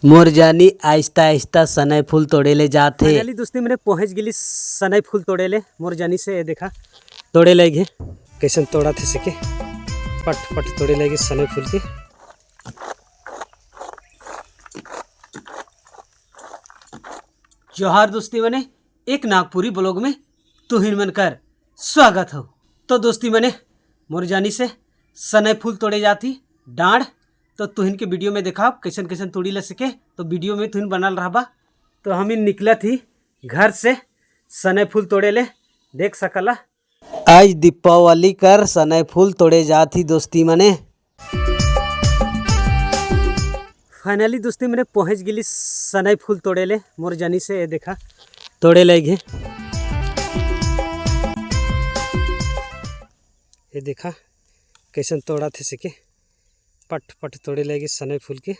मोर जानी आहिस्ता आहिस्ता सनई फूल तोड़े ले जाते। फाइनली दोस्ती मैंने पहुंच गेली सनई फूल तोड़े ले। मोर जानी से ये देखा तोड़े लगे कैसे तोड़ा थे सके पट पट तोड़े लगे सनई फूल के। जोहार दोस्ती मैंने एक नागपुरी ब्लॉग में तुहिन मनकर स्वागत हो। तो दोस्ती मैंने मोर जानी से सनई फूल तोड़े जाती डांड तो तुहिन के वीडियो में देखा कैसन कैसन तोड़ी ले सके। तो वीडियो में तुहिन बनल रहा। तो हम निकला थी घर से सनई फूल तोड़े ले देख सकला। आज दीपावली कर सनई फूल तोड़े जाती दोस्ती मने। फाइनली दोस्ती मैंने पहुंच गेली सनई फूल तोड़े ले। मोर जानी से ये देखा तोड़े लगे ये देखा कैसन तोड़ा थे सके पट पट तोड़े लगे सनई फूल के।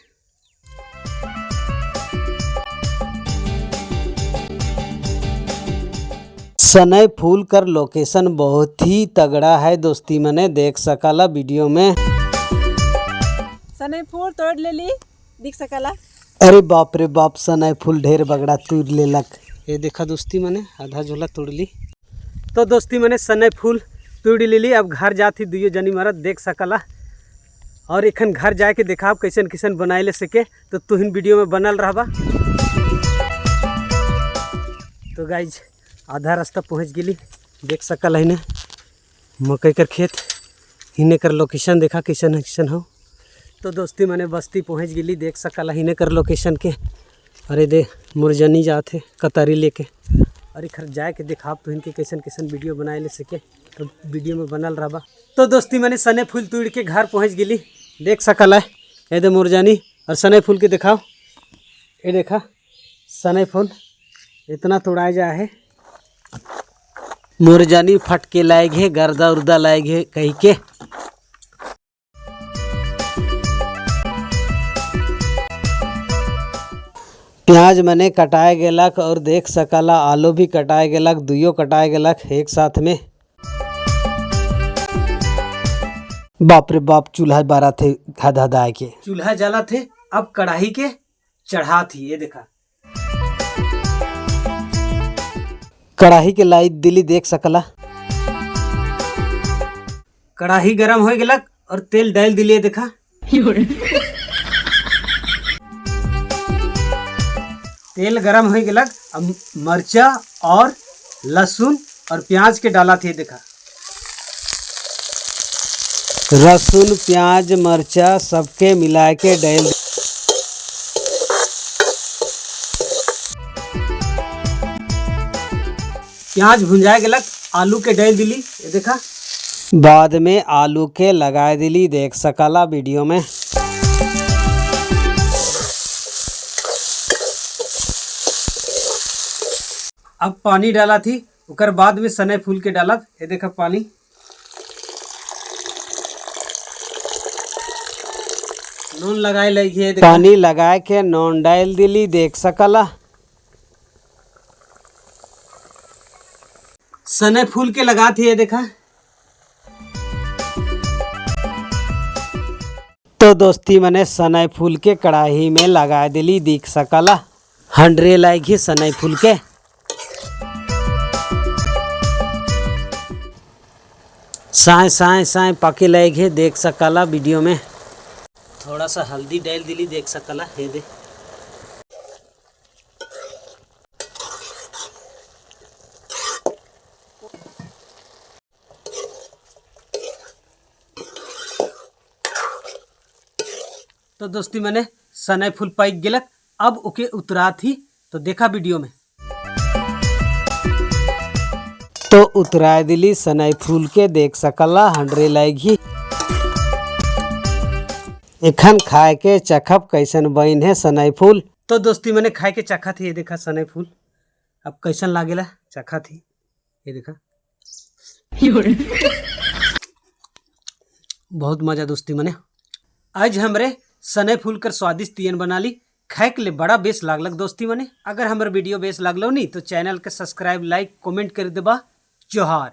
सनई फूल कर लोकेशन बहुत ही तगड़ा है दोस्ती मने देख सकला वीडियो में। सनई फूल तोड़ लेली दिख सकला। अरे बाप रे बाप सनई फूल ढेर बगड़ा तोड़ लेलक। ये देखा दोस्ती मैंने आधा झोला तोड़ ली। तो दोस्ती मैंने सनई फूल तोड़ ली। अब घर जाती दुइयो जनी मरद देख सकला। और एखन घर जाके देखा कैसन कैसन बनाए ले सके। तो तुहिन वीडियो में बनल रहा। तो गाइज आधा रास्ता पहुंच गेली देख सकल है मकई कर खेत हिने कर लोकेशन देखा कैसन कैसन हो। तो दोस्ती मैंने बस्ती पहुंच गेली देख सकल हिने कर लोकेशन के। अरे दे मुरजनी जाते कतारी लेके अरे खर जाए के देखा तो इनके कैसन कैसन वीडियो बनाए ले सके। तो वीडियो में बनल रहा। तो दोस्ती मैंने सनई फूल तोड़ के घर पहुंच गेली देख सकल है। ये दे मुरजानी और सनई फूल के दिखाओ। ये देखा सनई फूल इतना तोड़ाया जा है। मुरजानी फट के लाएगे गर्दा उर्दा लाएगे कहीं के। प्याज मने कटाए गेलक और देख सकला आलू भी कटाए गेलक दुइयो कटाए गेलक एक साथ में। बाप रे बाप चूल्हा बारा थे धधाए के चूल्हा जला थे। अब कढ़ाई के चढ़ा थी ये देखा कढ़ाई के लाइट दिली देख सकला। कढ़ाई गरम हो गेलक और तेल डाल दिलिए देखा। तेल गरम हो गेलक। अब मर्चा और लहसुन और प्याज के डाला थे देखा। लहसुन प्याज मर्चा सबके मिला के डाल। प्याज भुंजाए गेलक आलू के डाल दिली ये देखा। बाद में आलू के लगाए दिली देख सकला वीडियो में। अब पानी डाला थी उकर बाद में सनई फूल के डाला ये देखा पानी। नून लगाए लगी पानी लगाए के नून डाल दिली देख सकला। सनई फूल के लगा थी ये देखा। तो दोस्ती मने सनई फूल के कढ़ाई में लगा दिली देख सकला। हंडरे लाएगी सनई फूल के। साए साए साए पके लगे देख सकला वीडियो में। थोड़ा सा हल्दी डाल दिली देख सकला हे दे। तो दोस्ती मैंने सनई फूल पाक गेलक। अब ओके उतरा थी तो देखा वीडियो में। तो उतरा दिली सनई फूल के देख सकला हंडरे लाएगी। एखन खाए के चखब कैसन बन है सनई फूल। तो दोस्ती मैंने खाए के चखा थी ये देखा सनई फूल। अब कैसन लागेला चखा थी ये देखा। बहुत मजा दोस्ती मैंने आज हमरे सनई फूल कर स्वादिष्ट तीयन बना ली। खाए के लिए बड़ा बेस लागलक दोस्ती मने। अगर हमारे वीडियो बेस लागलो नी तो चैनल के सब्सक्राइब लाइक कमेंट कर देबा। जोहार।